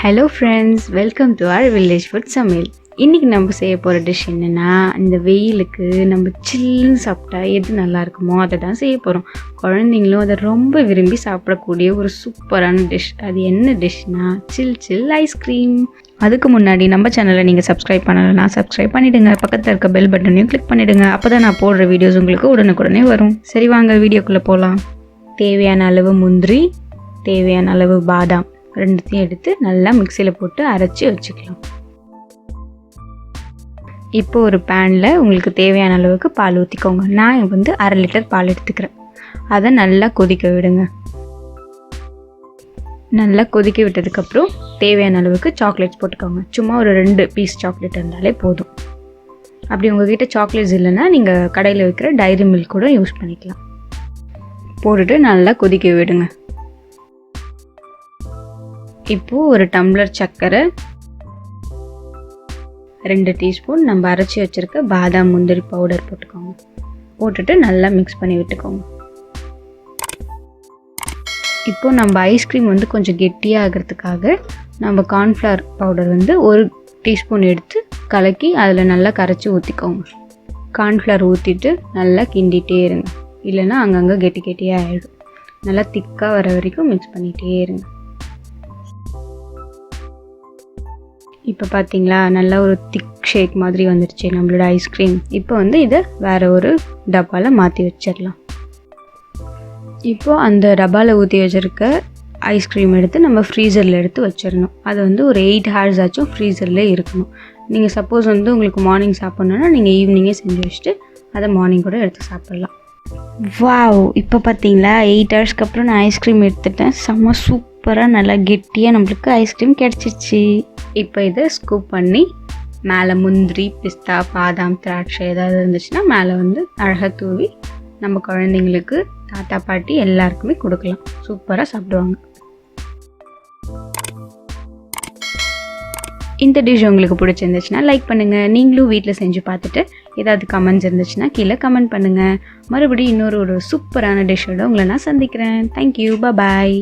Hello friends, welcome to our village food சமையல். இன்றைக்கி நம்ம செய்ய போகிற டிஷ் என்னென்னா, இந்த வெயிலுக்கு நம்ம சில்லுன்னு சாப்பிட்டா எது நல்லா இருக்குமோ அதை தான் செய்ய போகிறோம். குழந்தைங்களும் அதை ரொம்ப விரும்பி சாப்பிடக்கூடிய ஒரு சூப்பரான டிஷ். அது என்ன டிஷ்னா, சில் ஐஸ்கிரீம். அதுக்கு முன்னாடி நம்ம சேனலை நீங்கள் சப்ஸ்கிரைப் பண்ணலைன்னா சப்ஸ்கிரைப் பண்ணிவிடுங்க. பக்கத்தில் இருக்க பெல் பட்டனையும் கிளிக் பண்ணிவிடுங்க. அப்போ தான் நான் போடுற வீடியோஸ் உங்களுக்கு உடனுக்குடனே வரும். சரி, வாங்க வீடியோக்குள்ளே போகலாம். தேவையான அளவு முந்திரி, தேவையான அளவு பாதாம் ரெண்டுத்தையும் எடுத்து நல்லா மிக்சியில் போட்டு அரைச்சி வச்சுக்கலாம். இப்போ ஒரு பேனில் உங்களுக்கு தேவையான அளவுக்கு பால் ஊற்றிக்கோங்க. நான் வந்து 1/2 லிட்டர் பால் எடுத்துக்கிறேன். அதை நல்லா கொதிக்க விடுங்க. நல்லா கொதிக்க விட்டதுக்கப்புறம் தேவையான அளவுக்கு சாக்லேட்ஸ் போட்டுக்கோங்க. சும்மா ஒரு 2 பீஸ் சாக்லேட் இருந்தாலே போதும். அப்படி உங்ககிட்ட சாக்லேட்ஸ் இல்லைன்னா நீங்கள் கடையில் வைக்கிற டைரி மில்க் கூட யூஸ் பண்ணிக்கலாம். போட்டுட்டு நல்லா கொதிக்க விடுங்க. இப்போது ஒரு டம்ளர் சர்க்கரை, 2 டீஸ்பூன் நம்ம அரைச்சி வச்சுருக்க பாதாம் முந்திரி பவுடர் போட்டுக்கோங்க. போட்டுட்டு நல்லா மிக்ஸ் பண்ணி விட்டுக்கோங்க. இப்போது நம்ம ஐஸ்கிரீம் வந்து கொஞ்சம் கெட்டியாக ஆகிறதுக்காக நம்ம கார்ன்ஃப்ளவர் பவுடர் வந்து 1 டீஸ்பூன் எடுத்து கலக்கி அதில் நல்லா கரைச்சி ஊற்றிக்கோங்க. கார்ன்ஃப்ளவர் ஊற்றிட்டு நல்லா கிண்டிகிட்டே இருங்க, இல்லைன்னா அங்கங்கே கெட்டியாக ஆகிடும். நல்லா திக்காக வர வரைக்கும் மிக்ஸ் பண்ணிகிட்டே இருங்க. இப்போ பார்த்தீங்களா, நல்லா ஒரு திக் ஷேக் மாதிரி வந்துடுச்சு நம்மளோட ஐஸ்கிரீம். இப்போ வந்து இதை வேறு ஒரு டப்பாவில் மாற்றி வச்சிடலாம். இப்போது அந்த டப்பாவில் ஊற்றி வச்சுருக்க ஐஸ்கிரீம் எடுத்து நம்ம ஃப்ரீசரில் எடுத்து வச்சிடணும். அது வந்து ஒரு 8 hours ஆச்சும் ஃப்ரீசரில் இருக்கணும். நீங்கள் சப்போஸ் வந்து உங்களுக்கு மார்னிங் சாப்பிட்ணுன்னா நீங்கள் ஈவினிங்கே செஞ்சு வச்சுட்டு அதை மார்னிங் கூட எடுத்து சாப்பிட்லாம். வாவ், இப்போ பார்த்தீங்களா 8 hours அப்புறம் நான் ஐஸ்கிரீம் எடுத்துட்டேன். செம்ம சூப்பராக நல்லா கெட்டியாக நம்மளுக்கு ஐஸ்கிரீம் கிடச்சிச்சு. இப்போ இதை ஸ்கூப் பண்ணி மேலே முந்திரி, பிஸ்தா, பாதாம், திராட்சை ஏதாவது இருந்துச்சுன்னா மேலே வந்து அழகாக தூவி நம்ம குழந்தைங்களுக்கு, தாத்தா பாட்டி எல்லாருக்குமே கொடுக்கலாம். சூப்பராக சாப்பிடுவாங்க. இந்த டிஷ் உங்களுக்கு பிடிச்சிருந்துச்சுன்னா லைக் பண்ணுங்கள். நீங்களும் வீட்டில் செஞ்சு பார்த்துட்டு ஏதாவது கமெண்ட்ஸ் இருந்துச்சுன்னா கீழே கமெண்ட் பண்ணுங்கள். மறுபடியும் இன்னொரு சூப்பரான டிஷ்ஷோட உங்களை நான் சந்திக்கிறேன். தேங்க்யூ, பாய்.